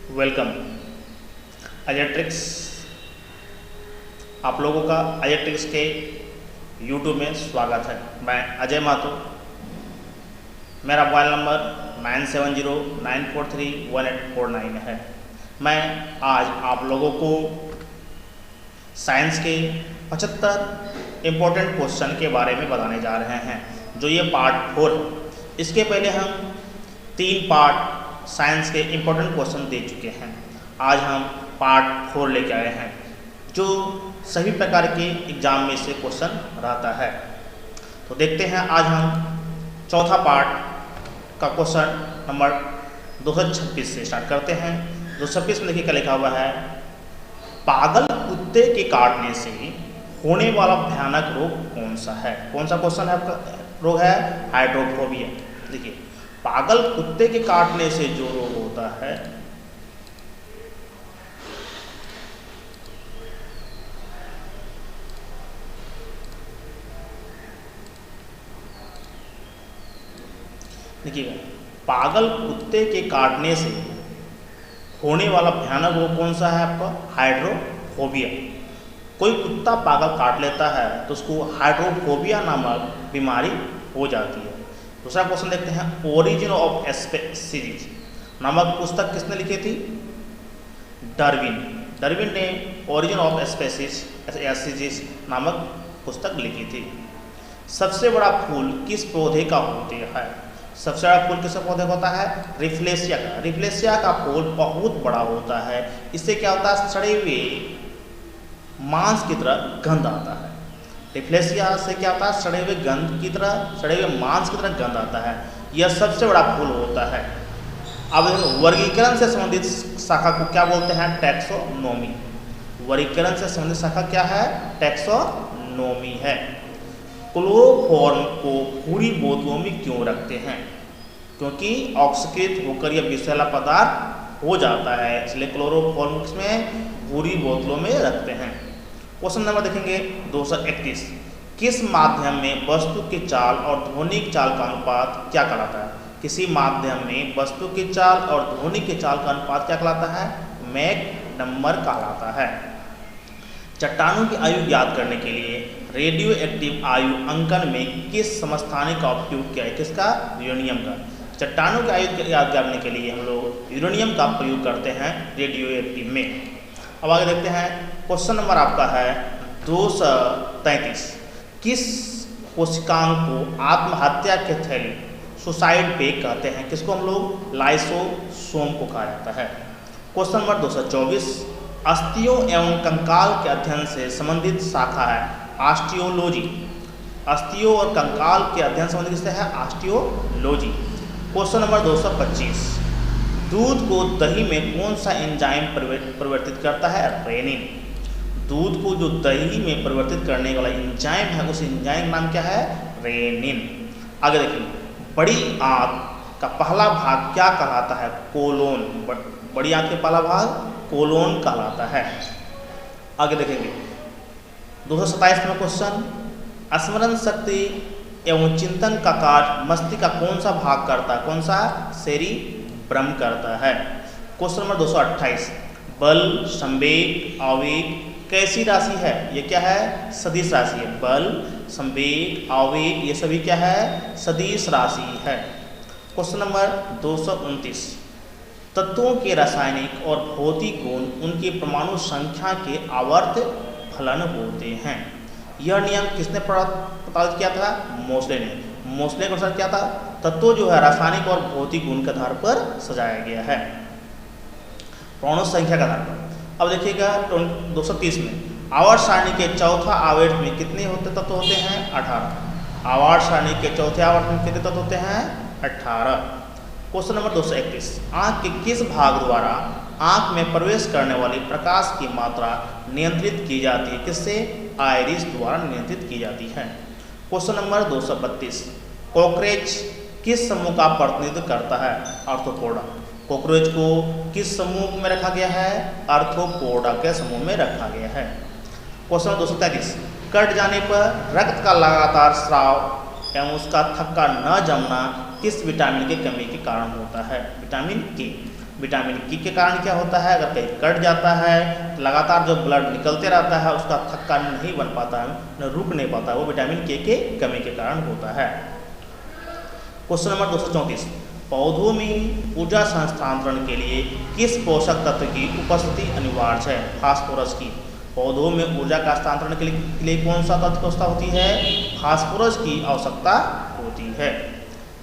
Welcome अजेट्रिक्स। आप लोगों का अजेट्रिक्स के यूट्यूब में स्वागत है। मैं अजय माथुर। मेरा मोबाइल नंबर 9709431849 है। मैं आज आप लोगों को साइंस के 75 इम्पोर्टेंट क्वेश्चन के बारे में बताने जा रहे हैं, जो ये पार्ट 4 है। इसके पहले हम 3 पार्ट साइंस के इम्पोर्टेंट क्वेश्चन दे चुके हैं। आज हम पार्ट 4 लेके आए हैं, जो सभी प्रकार के एग्जाम में से क्वेश्चन रहता है। तो देखते हैं, आज हम चौथा पार्ट का क्वेश्चन नंबर 226 से स्टार्ट करते हैं। 226 में देखिए क्या लिखा हुआ है। पागल कुत्ते के काटने से होने वाला भयानक रोग कौन सा है? कौन सा क्वेश्चन है आपका? रोग है हाइड्रोफोबिया। देखिए, पागल कुत्ते के काटने से जो रोग होता है देखिएगा, पागल कुत्ते के काटने से होने वाला भयानक रोग कौन सा है आपका? हाइड्रोफोबिया। कोई कुत्ता पागल काट लेता है तो उसको हाइड्रोफोबिया नामक बीमारी हो जाती है। दूसरा क्वेश्चन देखते हैं। ओरिजिन ऑफ स्पीसीज नामक पुस्तक किसने लिखी थी? डार्विन। डार्विन ने ओरिजिन ऑफ स्पीसीज नामक पुस्तक लिखी थी। सबसे बड़ा फूल किस पौधे का होता है? सबसे बड़ा फूल किस पौधे का होता है? रिफ्लेशिया का। रिफ्लेशिया का फूल बहुत बड़ा होता है। इससे क्या होता है? सड़े हुए मांस की तरह गंध आता है। रिफ्लेशिया से क्या होता है? सड़े हुए गंध की तरह, सड़े हुए मांस की तरह गंध आता है। यह सबसे बड़ा फूल होता है। अब वर्गीकरण से संबंधित शाखा को क्या बोलते हैं? टैक्सोनॉमी। वर्गीकरण से संबंधित शाखा क्या है? टैक्सोनॉमी है। क्लोरोफॉर्म को पूरी बोतलों में क्यों रखते हैं? क्योंकि ऑक्सीकृत होकर यह विषैला पदार्थ हो जाता है, इसलिए क्लोरोफॉर्म में पूरी बोतलों में रखते हैं। क्वेश्चन नंबर देखेंगे 231। किस माध्यम में वस्तु की चाल और ध्वनि की चाल का अनुपात क्या कहलाता है? किसी माध्यम में वस्तु की चाल और ध्वनि की चाल का अनुपात क्या कहलाता है? मैक नंबर कहलाता है। चट्टानों की आयु ज्ञात करने के लिए रेडियो एक्टिव आयु अंकन में किस समस्थानिक का उपयोग किया है? किसका? यूरेनियम का। चट्टानों की आयु ज्ञात करने के लिए हम लोग यूरेनियम का प्रयोग करते हैं रेडियो एक्टिव में। अब आगे देखते हैं। क्वेश्चन नंबर आपका है 233। किस कोशिकांग को आत्महत्या के थैली सुसाइड पे कहते हैं? किसको हम लोग? लाइसोसोम को कहा जाता है। Question number 224। अस्थियों एवं कंकाल के अध्ययन से संबंधित शाखा है ऑस्टियोलॉजी। अस्थियों और कंकाल के अध्ययन संबंधित किससे है? ऑस्टियोलॉजी। Question number 225। दूध को दही में कौन सा एंजाइम परिवर्तित करता है? रेनिन। दूध को जो दही में परिवर्तित करने वाला एंजाइम है, उस एंजाइम का नाम क्या है? रेनिन। आगे देखिए, बड़ी आंत का पहला भाग क्या कहलाता है? कोलोन। बड़ी आंत का पहला भाग कोलोन कहलाता है। आगे देखेंगे 227 में क्वेश्चन। स्मरण शक्ति एवं चिंतन का कार्य मस्तिष्क का कौन सा भाग करता है? कौन सा? सेरिब्रम करता है। Question number 228। बल, संवेग, आवेग कैसी राशि है? ये क्या है? सदिश राशि है। बल, संवेग, आवेग ये सभी क्या है? सदिश राशि है। Question number 229। तत्वों के रासायनिक और भौतिक गुण उनकी परमाणु संख्या के आवर्त फलन होते हैं। यह नियम किसने प्रतिपादित किया था? मोसले ने। मोसले के अनुसार क्या था? तत्वों जो है रासायनिक और भौतिक गुण के आधार पर सजाया गया है, परमाणु संख्या के आधार पर। अब देखिएगा 230 में आवर्त सारणी के चौथा आवर्त में कितने तत्व होते हैं? 18। आवर्त सारणी के चौथे आवर्त में कितने तत्व होते हैं? 18। Question number 231। आँख के किस भाग द्वारा आँख में प्रवेश करने वाली प्रकाश की मात्रा नियंत्रित की जाती है? किससे? आइरिस द्वारा नियंत्रित की जाती है। Question number 232। कॉकरोच किस समूह का प्रतिनिधित्व करता है? आर्थ्रोपोडा। कॉकरोच को किस समूह में रखा गया है? आर्थ्रोपोडा के समूह में रखा गया है। क्वेश्चन 233। कट जाने पर रक्त का लगातार स्राव एवं उसका थक्का न जमना किस विटामिन की कमी के कारण होता है? विटामिन के। विटामिन के कारण क्या होता है, अगर कहीं कट जाता है लगातार जो ब्लड निकलते रहता है उसका थक्का नहीं बन पाता है, न रुक नहीं पाता, वो विटामिन के कमी के कारण होता है। क्वेश्चन नंबर 234, पौधों में ऊर्जा स्थानांतरण के लिए किस पोषक तत्व की उपस्थिति अनिवार्य है? फास्फोरस की। पौधों में ऊर्जा का स्थानांतरण के लिए कौन सा तत्व की आवश्यकता होती है? फास्फोरस की आवश्यकता होती है।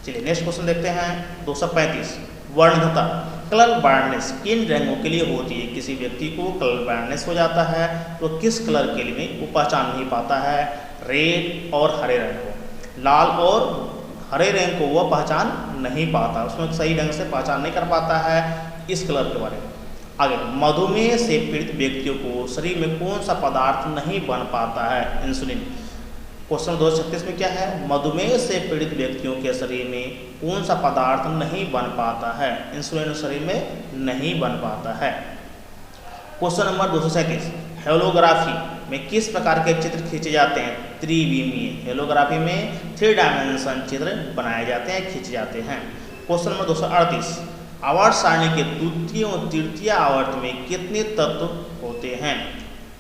चलिए नेक्स्ट क्वेश्चन देखते हैं। 235, वर्णता। कलर ब्लाइंडनेस किन रंगों के लिए होती है? किसी व्यक्ति को कलर ब्लाइंडनेस हो जाता है तो किस कलर के लिए वो पहचान नहीं पाता है? रेड और हरे रंग को, लाल और हरे रंग को वह पहचान नहीं पाता, उसमें सही ढंग से पहचान नहीं कर पाता है इस कलर के बारे में। आगे, मधुमेह से पीड़ित व्यक्तियों को शरीर में कौन सा पदार्थ नहीं बन पाता है? इंसुलिन। क्वेश्चन 236 में क्या है? मधुमेह से पीड़ित व्यक्तियों के शरीर में कौन सा पदार्थ नहीं बन पाता है? इंसुलिन शरीर में नहीं बन पाता है। क्वेश्चन नंबर 237, हेलोग्राफी में किस प्रकार के चित्र खींचे जाते हैं? त्रिविमीय। हेलोग्राफी में 3 डायमेंशन चित्र बनाए जाते हैं, खींचे जाते हैं। क्वेश्चन नंबर 238, आवर्त सारणी के द्वितीय और तृतीय आवर्त में कितने तत्व होते हैं?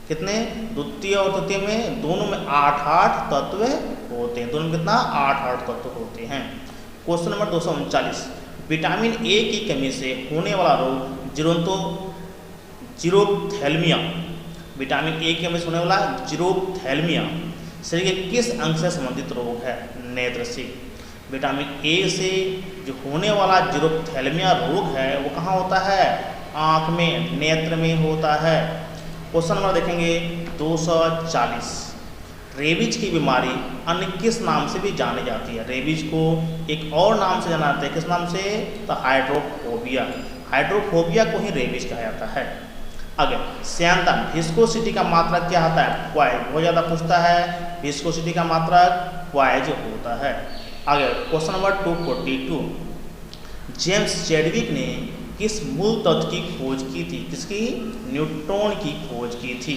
कितने? द्वितीय और तृतीय में दोनों में 8-8 तत्व होते हैं, दोनों में कितना? 8-8 तत्व होते हैं। क्वेश्चन नंबर 239, विटामिन ए की कमी से होने वाला रोग जीरोप्थैल्मिया। विटामिन ए की कमी से होने वाला जीरोप्थैल्मिया शरीर के किस अंग से संबंधित रोग है? नेत्र से। विटामिन ए से जो होने वाला जीरोप्थैल्मिया रोग है वो कहाँ होता है? आँख में, नेत्र में होता है। क्वेश्चन नंबर देखेंगे 240, रेबीज की बीमारी अन्य किस नाम से भी जानी जाती है? रेबीज को एक और नाम से जाना जाता है, किस नाम से? तो हाइड्रोफोबिया। हाइड्रोफोबिया को ही रेबीज कहा जाता है। आगे, श्यानदान विस्कोसिटी का मात्रक क्या होता है? क्वाइज। बहुत ज़्यादा पूछता है, विस्कोसिटी का मात्रक क्वाइज होता है। आगे क्वेश्चन नंबर 242, जेम्स चैडविक ने किस मूल तत्व की खोज की थी? किसकी? न्यूट्रॉन की खोज की थी।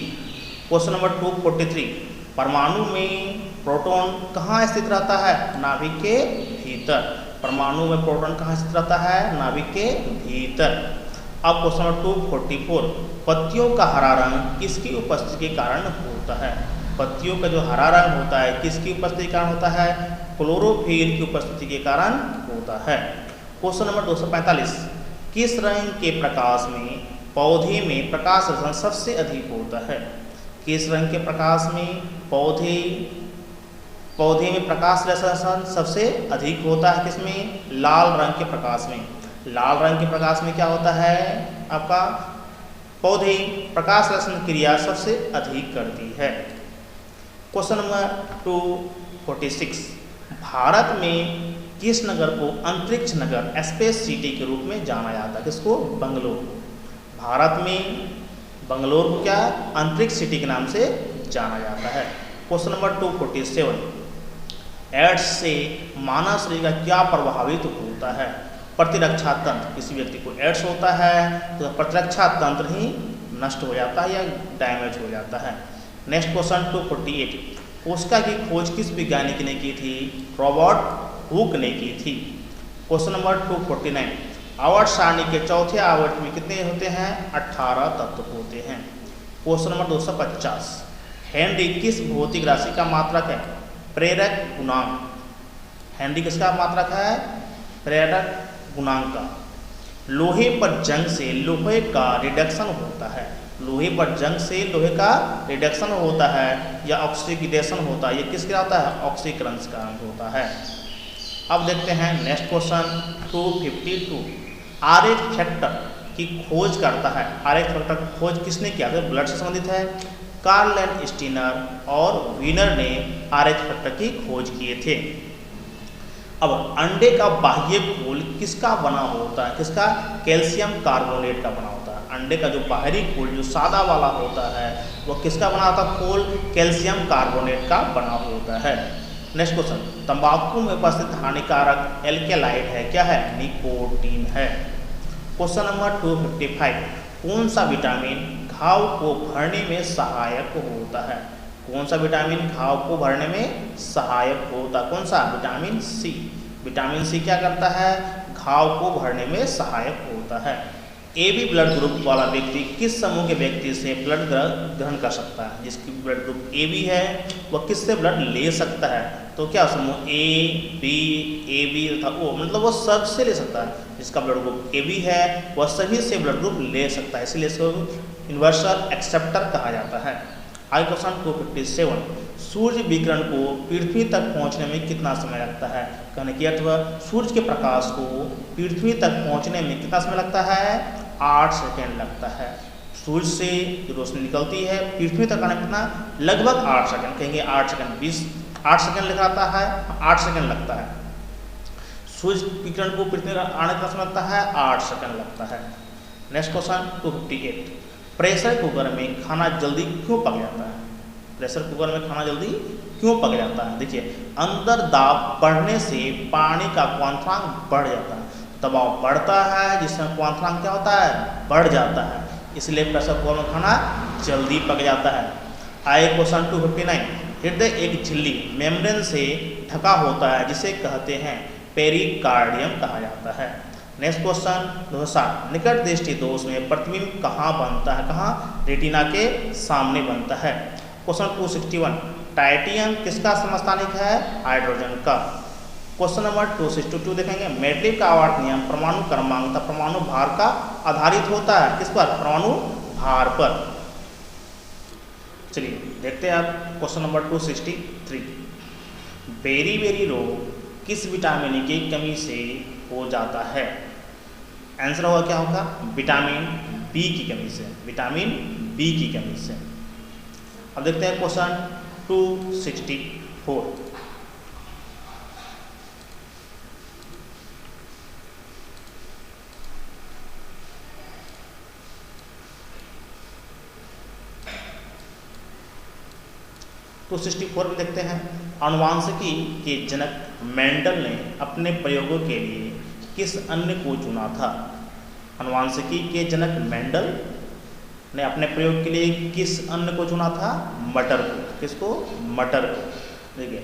क्वेश्चन नंबर 243, परमाणु में प्रोटॉन कहाँ स्थित रहता है? नाभिक के भीतर। परमाणु में प्रोटॉन कहाँ स्थित रहता है? नाभिक के भीतर। अब क्वेश्चन नंबर 244, पत्तियों का हरा रंग किसकी उपस्थिति के कारण होता है? पत्तियों का जो हरा रंग होता है किसकी उपस्थिति के कारण होता है? क्लोरोफिल की उपस्थिति के कारण होता है। क्वेश्चन नंबर 245, किस रंग के प्रकाश में पौधे में प्रकाश संश्लेषण सबसे अधिक होता है? किस रंग के प्रकाश में पौधे में प्रकाश संश्लेषण सबसे अधिक होता है? किसमें? लाल रंग के प्रकाश में। लाल रंग के प्रकाश में क्या होता है? आपका पौधे प्रकाश संश्लेषण क्रिया सबसे अधिक करती है। क्वेश्चन नंबर 246, भारत में किस नगर को अंतरिक्ष नगर, स्पेस सिटी के रूप में जाना जाता है? किसको? बंगलोर को। भारत में बंगलोर को क्या? अंतरिक्ष सिटी के नाम से जाना जाता है। क्वेश्चन नंबर 247, एड्स से मानव शरीर का क्या प्रभावित होता है? प्रतिरक्षा तंत्र। किसी व्यक्ति को एड्स होता है तो प्रतिरक्षा तंत्र ही नष्ट हो जाता है या डैमेज हो जाता है। नेक्स्ट क्वेश्चन 248, कोशिका की खोज किस वैज्ञानिक ने की थी? रॉबर्ट हुक ने की थी। क्वेश्चन नंबर 249, आवर्त सारणी के चौथे आवर्त में कितने होते हैं? 18 तत्व होते हैं। क्वेश्चन नंबर 250, हेनरी किस भौतिक राशि का मात्रक है? प्रेरक गुणांक। हेनरी किसका मात्रक है? प्रेरक गुणांक का। लोहे पर जंग से लोहे का रिडक्शन होता है। लोहे पर जंग से लोहे का रिडक्शन होता है या ऑक्सीडेशन होता है, ये किसके होता है? ऑक्सीकरण के कारण होता है। अब देखते हैं नेक्स्ट क्वेश्चन 252, आरएच फैक्टर की खोज करता है। आरएच फैक्टर की खोज किसने किया? तो ब्लड से संबंधित है। कार्ल स्टीनर और वीनर ने आरएच फैक्टर की खोज किए थे। अब अंडे का बाह्य खोल किसका बना होता है? किसका? कैल्शियम कार्बोनेट का बना होता है। अंडे का जो बाहरी खोल जो सादा वाला होता है वह किसका बना होता है? खोल कैल्शियम कार्बोनेट का बना होता है। नेक्स्ट क्वेश्चन, तंबाकू में उपस्थित हानिकारक एल्केलाइड है, क्या है? निकोटीन है। क्वेश्चन नंबर 255, कौन सा विटामिन घाव को भरने में सहायक होता है? कौन सा विटामिन घाव को भरने में सहायक होता है? कौन सा? Vitamin C. विटामिन सी क्या करता है? घाव को भरने में सहायक होता है। ए बी ब्लड ग्रुप वाला व्यक्ति किस समूह के व्यक्ति से ब्लड ग्रहण कर सकता है? जिसकी ब्लड ग्रुप ए बी है वह किससे ब्लड ले सकता है? तो क्या समूह ए बी तथा ओ, मतलब वो सबसे ले सकता है। जिसका ब्लड ग्रुप ए बी है वह सभी से ब्लड ग्रुप ले सकता है, इसलिए इसको यूनिवर्सल एक्सेप्टर कहा जाता है। आगे क्वेश्चन 257, सूर्य विकिरण को पृथ्वी तक पहुंचने में कितना समय लगता है? कहने की अर्थ वह सूर्य के प्रकाश को पृथ्वी तक पहुंचने में कितना समय लगता है? 8 सेकेंड लगता है। सूर्य से जो रोशनी निकलती है पृथ्वी तक आने में कितना? लगभग 8 सेकेंड, कहेंगे 8 सेकेंड, 8 सेकेंड लिखा आता है, 8 सेकेंड लगता है। सूर्य विकिरण को पृथ्वी तक आने का समय लगता है 8 सेकेंड लगता है। नेक्स्ट क्वेश्चन 258, प्रेशर कुकर में खाना जल्दी क्यों पक जाता है? प्रेशर कुकर में खाना जल्दी क्यों पक जाता है? देखिए, अंदर दाब बढ़ने से पानी का क्वांटांक बढ़ जाता है, दबाव बढ़ता है जिसमें क्वांटांक क्या होता है? बढ़ जाता है, इसलिए प्रेशर कुकर में खाना जल्दी पक जाता है। आए क्वेश्चन 259, हृदय एक झिल्ली मेम्ब्रेन से ढका होता है जिसे कहते हैं पेरिकार्डियम कहा जाता है। नेक्स्ट क्वेश्चन 260, निकट दृष्टि दोष में प्रतिबिंब कहाँ बनता है? कहाँ? रेटिना के सामने बनता है। क्वेश्चन 261, टाइटेनियम किसका समस्थानिक है? हाइड्रोजन का। क्वेश्चन नंबर 262 देखेंगे, मेडलेव का आवर्त नियम परमाणु क्रमांक तथा परमाणु भार का आधारित होता है। किस पर? परमाणु भार पर। चलिए देखते हैं आप क्वेश्चन नंबर 263, बेरी रोग किस विटामिन की कमी से हो जाता है? आंसर होगा क्या होगा? विटामिन बी की कमी से, विटामिन बी की कमी से। अब देखते हैं क्वेश्चन 264, में देखते हैं, आनुवांशिकी के जनक मेंडल ने अपने प्रयोगों के लिए किस अन्न को चुना था? आनुवांशिकी के जनक मेंडल ने अपने प्रयोग के लिए किस अन्न को चुना था? मटर को। किसको? मटर को। देखिए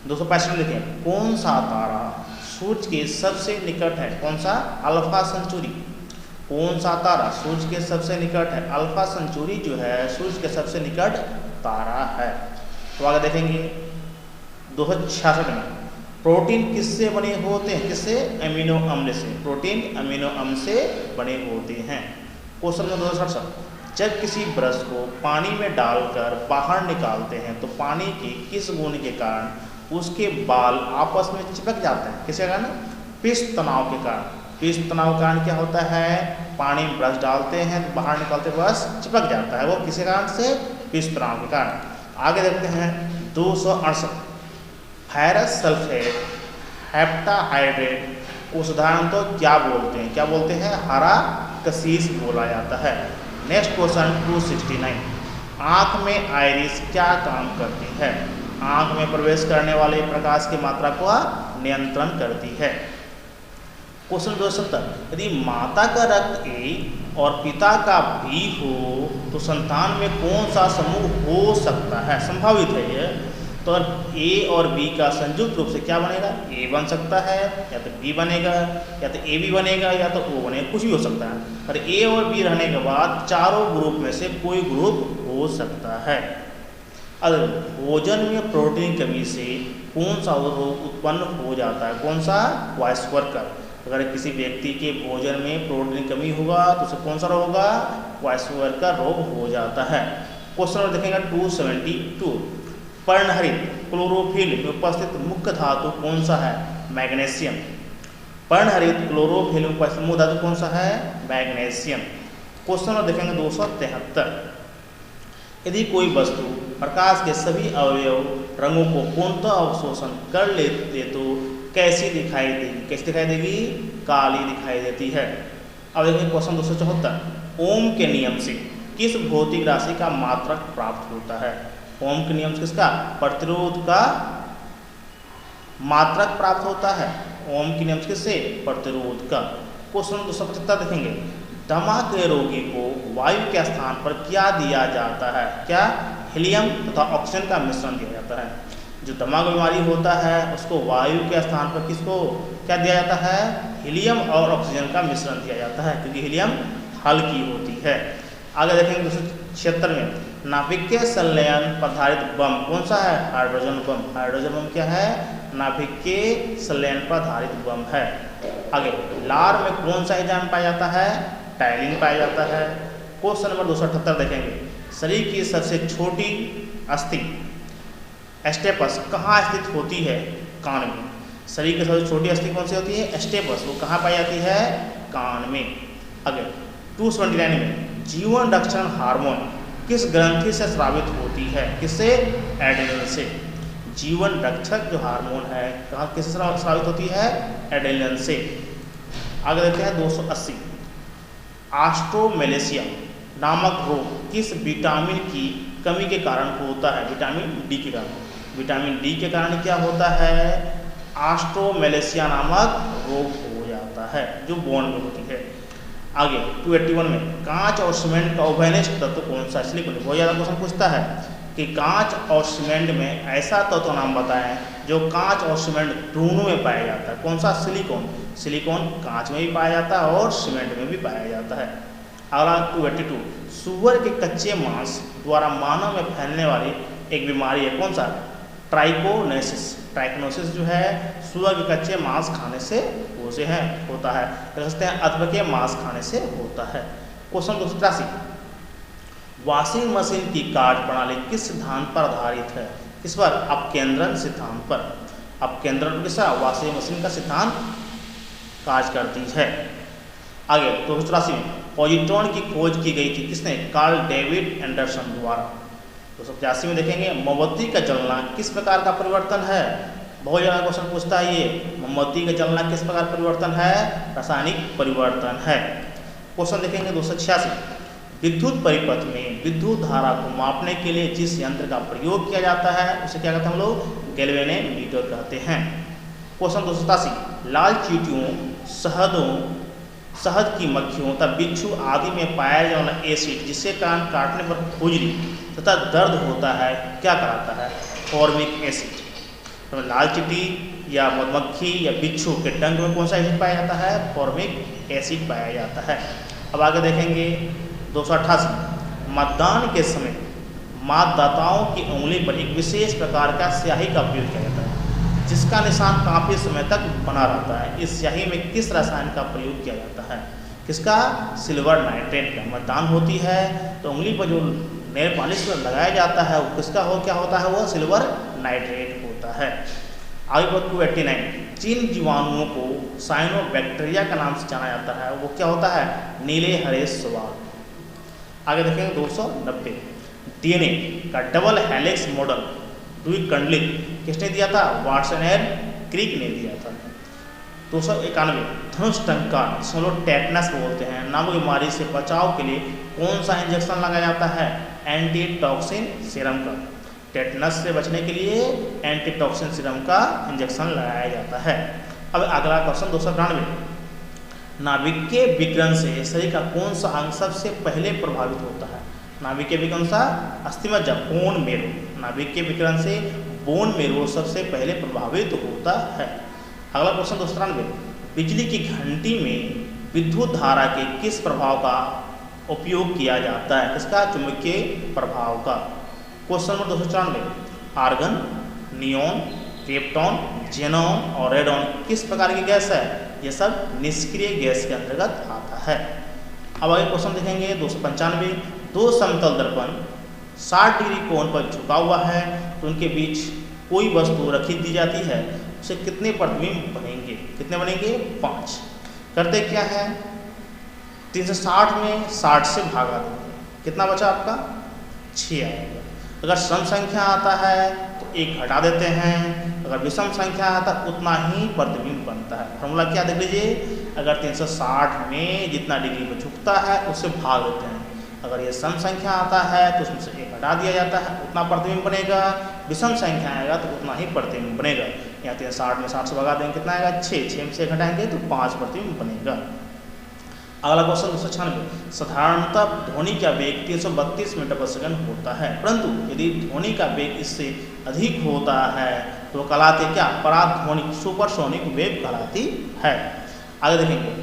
265 देखिए, कौन सा तारा सूर्य के सबसे निकट है? कौन सा? Alpha Centauri. कौन सा तारा सूर्य के सबसे निकट है? अल्फा सेंचुरी जो है सूर्य के सबसे निकट तारा है। तो आगे देखेंगे 266 में, प्रोटीन किससे बने होते हैं? किससे? अमीनो अम्ल से। प्रोटीन अमीनो अम्ल से बने होते हैं। क्वेश्चन नंबर 267, जब किसी ब्रश को पानी में डालकर बाहर निकालते हैं तो पानी के किस गुण के कारण उसके बाल आपस में चिपक जाते हैं? किसके कारण? पृष्ठ तनाव के कारण। पृष्ठ तनाव के कारण क्या होता है? पानी में ब्रश डालते हैं तो बाहर निकालते ब्रश चिपक जाता है, वो किसके कारण से? पृष्ठ तनाव के कारण। आगे देखते हैं 268, फेरस सल्फेट हेप्टाहाइड्रेट को साधारणतः तो क्या बोलते हैं? क्या बोलते हैं? हरा कशीस बोला जाता है। नेक्स्ट क्वेश्चन 269, आँख में आइरिस क्या काम करती है? आँख में प्रवेश करने वाले प्रकाश की मात्रा को नियंत्रण करती है। क्वेश्चन 270, यदि माता का रक्त ए और पिता का बी हो तो संतान में कौन सा समूह हो सकता है? संभावित है ये। तो ए और बी का संयुक्त रूप से क्या बनेगा? ए बन सकता है, या तो बी बनेगा, या तो ए बी बनेगा, या तो ओ बनेगा, कुछ भी हो सकता है। और ए और बी रहने के बाद चारों ग्रुप में से कोई ग्रुप हो सकता है। अगर भोजन में प्रोटीन कमी से कौन सा रोग उत्पन्न हो जाता है? कौन सा? क्वाइसवर्कर। अगर किसी व्यक्ति के भोजन में प्रोटीन कमी होगा तो उसे कौन सा रोग होगा? क्वाइसवर्कर रोग हो जाता है। क्वेश्चन नंबर देखेंगे 272, पर्णहरित क्लोरोफिल में उपस्थित मुख्य धातु कौन सा है? मैग्नीशियम। पर्णहरित क्लोरोफिल में उपस्थित मुख्य धातु कौन सा है? मैग्नीशियम। क्वेश्चन नंबर देखेंगे 273, यदि कोई वस्तु प्रकाश के सभी अवयव रंगों को पूर्णतः अवशोषण कर लेते तो कैसी दिखाई देगी? कैसी दिखाई देगी? काली दिखाई देती है। अब देखिए क्वेश्चन 274, ओम के नियम से किस भौतिक राशि का मात्रक प्राप्त होता है? ओम के नियम से किसका? प्रतिरोध का मात्रक प्राप्त होता है। ओम के नियम से किससे? प्रतिरोध का। क्वेश्चन 275 देखेंगे, दमा के रोगी को वायु के स्थान पर क्या दिया जाता है? क्या? हीलियम तथा ऑक्सीजन का मिश्रण दिया जाता है। जो दमा की बीमारी होता है उसको वायु के स्थान पर किसको क्या दिया जाता है? हीलियम और ऑक्सीजन का मिश्रण दिया जाता है, क्योंकि हीलियम हल्की होती है। आगे देखेंगे 276 में, नाभिकीय संलयन पर आधारित बम कौन सा है? Hydrogen bomb. हाइड्रोजन बम क्या है? नाभिकीय संलयन पर आधारित बम है। आगे, लार में कौन सा एंजाइम पाया जाता है? टायलिन पाया जाता है। क्वेश्चन नंबर 278 देखेंगे, शरीर की सबसे छोटी अस्थि स्टेपस कहाँ स्थित होती है? कान में। शरीर की सबसे छोटी अस्थि कौन सी होती है? स्टेपस। वो कहाँ पाई जाती है? कान में। आगे 279 में, जीवन रक्षण हार्मोन किस ग्रंथि से स्रावित होती है? किससे? एड्रेनल से। जीवन रक्षक जो हार्मोन है कहाँ किससे स्रावित होती है? एड्रेनल से। आगे देखते हैं 280, ऑस्ट्रोमेलेशिया नामक रोग किस विटामिन की कमी के कारण होता है? विटामिन डी के कारण। विटामिन डी के कारण क्या होता है? ऑस्ट्रोमेलेशिया नामक रोग हो जाता है जो बोन में होती है। आगे 281 में, कांच और सीमेंट का उभयनिष्ठ तत्व कौन सा? सिलिकॉन। बहुत ज़्यादा क्वेश्चन पूछता है कि कांच और सीमेंट में ऐसा तत्व नाम बताएं जो कांच और सीमेंट दोनों में पाया जाता है। कौन सा? सिलिकॉन। सिलिकॉन कांच में भी पाया जाता है और सीमेंट में भी पाया जाता है। अगला 282, सुअर के कच्चे मांस द्वारा मानव में फैलने वाली एक बीमारी है। कौन सा? ट्राइकोनोसिस। ट्राइकोनोसिस जो है सुअर के कच्चे मांस खाने से उसे है होता है, कहते हैं अधबके के मांस खाने से होता है। क्वेश्चन 283, वॉशिंग मशीन की कार्य प्रणाली किस सिद्धांत पर आधारित है? किस पर? अपकेंद्रन सिद्धांत पर। अपकेंद्रन के साथ वॉशिंग मशीन का सिद्धांत कार्य करती है। आगे 284 में, पॉजिट्रॉन की खोज की गई थी किसने? कार्ल डेविड एंडरसन द्वारा। 285 में देखेंगे, मोमबत्ती का जलना किस प्रकार का परिवर्तन है? बहुत ज़्यादा क्वेश्चन पूछता है ये, मोमबत्ती का जलना किस प्रकार परिवर्तन है? रासायनिक परिवर्तन है। क्वेश्चन देखेंगे 286, विद्युत परिपथ में विद्युत धारा को मापने के लिए जिस यंत्र का प्रयोग किया जाता है उसे क्या कहते हैं हम लोग? गैल्वेनोमीटर कहते हैं। क्वेश्चन 287, लाल चींटियों, शहदों, शहद की मक्खियों तथा बिच्छू आदि में पाया जाने वाला एसिड जिसके कारण काटने पर खुजली तथा दर्द होता है क्या कहलाता है? Formic acid. तो लाल चींटी या मधुमक्खी या बिच्छू के डंक में कौन सा एसिड पाया जाता है? फॉर्मिक एसिड पाया जाता है। अब आगे देखेंगे 288, मतदान के समय मतदाताओं की उंगली पर एक विशेष प्रकार का स्याही का उपयोग किया जाता है जिसका निशान काफ़ी समय तक बना रहता है। इस स्याही में किस रसायन का प्रयोग किया जाता है? किसका? सिल्वर नाइट्रेट का। मतदान होती है तो उंगली पर जो नेल पॉलिश लगाया जाता है वो किसका हो क्या होता है? वो सिल्वर नाइट्रेट होता है। आगे 289, जिन जीवाणुओं को साइनोबैक्टीरिया का नाम से जाना जाता है वो क्या होता है? नीले हरे स्वाद। आगे देखेंगे 290, डीएनए का डबल हेलिक्स मॉडल द्विकंडलित किसने दिया था? वाटसन एंड क्रिक ने दिया था। 291, धनुष टंकार जिसको लोग टेटनस बोलते हैं नामक बीमारी से बचाव के लिए कौन सा इंजेक्शन लगाया जाता है? एंटीटॉक्सिन सीरम का। टेटनस से बचने के लिए एंटीटॉक्सिन सीरम का इंजेक्शन लगाया जाता है। अब अगला क्वेश्चन 292, नाभिकीय विकिरण से शरीर का कौन सा अंग सबसे पहले प्रभावित होता है? नाभिकीय विकिरण सा अस्थिमज्जा बोन मेरो। नाभिकीय विकिरण से बोन मेरो सबसे पहले प्रभावित होता है। अगला क्वेश्चन 293, बिजली की घंटी में विद्युत धारा के किस प्रभाव का उपयोग किया जाता है? किसका? चुंबकीय प्रभाव का। Question number 294, argon, neon, krypton, xenon और रेडॉन किस प्रकार की गैस है? ये सब निष्क्रिय गैस के अंतर्गत आता है। अब आगे क्वेश्चन देखेंगे 295, दो समतल दर्पण 60 डिग्री कोण पर झुका हुआ है तो उनके बीच कोई वस्तु रखी दी जाती है, उसे कितने प्रतिबिंब बनेंगे? कितने बनेंगे? 5। करते क्या है? 360 में 60 से भागा देंगे, कितना बचा आपका? 6 आएगा। अगर सम संख्या आता है तो 1 हटा देते हैं, अगर विषम संख्या आता है उतना ही प्रतिबिंब बनता है। फॉर्मूला क्या देख लीजिए, अगर 360 में जितना डिग्री पर झुकता है उससे भाग देते हैं, अगर ये सम संख्या आता है तो उसमें से 1 हटा दिया जाता है, उतना प्रतिबिंब बनेगा। विषम संख्या आएगा तो उतना ही प्रतिबिंब बनेगा। यहाँ 360 में 60 से भगा देंगे, कितना आएगा? 6। 6 में से 1 हटाएंगे तो 5 प्रतिबिंब बनेगा। अगला क्वेश्चन 296, साधारणतः ध्वनि का वेग 332 मीटर पर सेकंड होता है, परंतु यदि ध्वनि का वेग इससे अधिक होता है तो कहलाती क्या? पराध्वनिक सुपरसोनिक वेव कहलाती है। आगे देखेंगे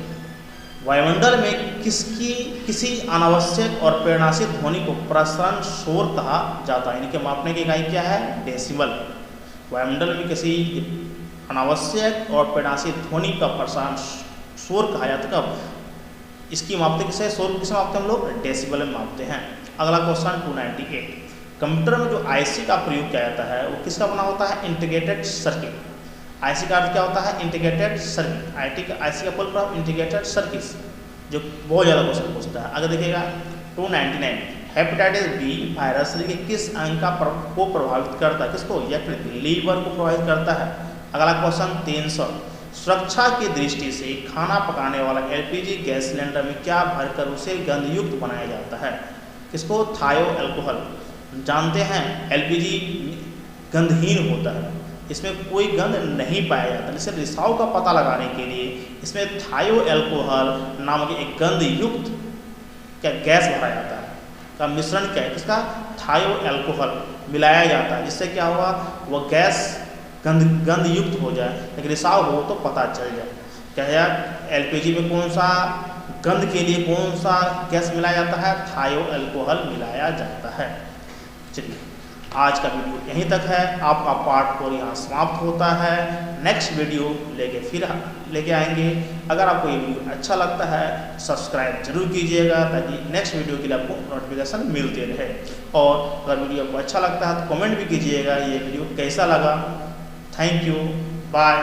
वायुमंडल में किसी अनावश्यक और प्रेरणाशील ध्वनि को प्रसरण शोर कहा जाता है। इनके मापने की इकाई क्या है? डेसिबल। वायुमंडल में किसी अनावश्यक और प्रेरणाशील ध्वनि का प्रसरण शोर कहा जाता है। कब? इसकी मापते किसे? शोर किसे मापते हैं हम लोग? डेसिबल में मापते हैं। अगला क्वेश्चन 298। कंप्यूटर में जो आईसी का प्रयोग किया जाता है वो किसका बना होता है? Integrated circuit. आईसी का अर्थ क्या होता है? Integrated circuit. आईसी का फुल फॉर्म इंटीग्रेटेड सर्किट, जो बहुत ज़्यादा क्वेश्चन पूछता है। अगर देखिएगा 299, हेपेटाइटिस बी वायरस शरीर के किस अंग को प्रभावित करता है? किसको? यकृत, लीवर को प्रभावित करता है। अगला क्वेश्चन 300, सुरक्षा की दृष्टि से खाना पकाने वाला एलपीजी गैस सिलेंडर में क्या भरकर उसे गंधयुक्त बनाया जाता है? किसको? थायो अल्कोहल। जानते हैं एलपीजी गंधहीन होता है, इसमें कोई गंध नहीं पाया जाता, इसलिए रिसाव का पता लगाने के लिए इसमें थायो अल्कोहल नामक एक गंधयुक्त क्या गैस भरा जाता है, का मिश्रण क्या है? इसका थायो अल्कोहल मिलाया जाता है, जिससे क्या होगा? वह गैस गंधयुक्त हो जाए, लेकिन रिसाव हो तो पता चल जाए। क्या है? एलपीजी में कौन सा गंध के लिए कौन सा गैस मिलाया जाता है? थायो अल्कोहल मिलाया जाता है। चलिए, आज का वीडियो यहीं तक है। आपका पार्ट 4 यहाँ समाप्त होता है। नेक्स्ट वीडियो लेके आएंगे। अगर आपको ये वीडियो अच्छा लगता है सब्सक्राइब जरूर कीजिएगा, ताकि नेक्स्ट वीडियो के लिए आपको नोटिफिकेशन मिलते रहे। और अगर वीडियो आपको अच्छा लगता है तो कमेंट भी कीजिएगा ये वीडियो कैसा लगा। Thank you, bye.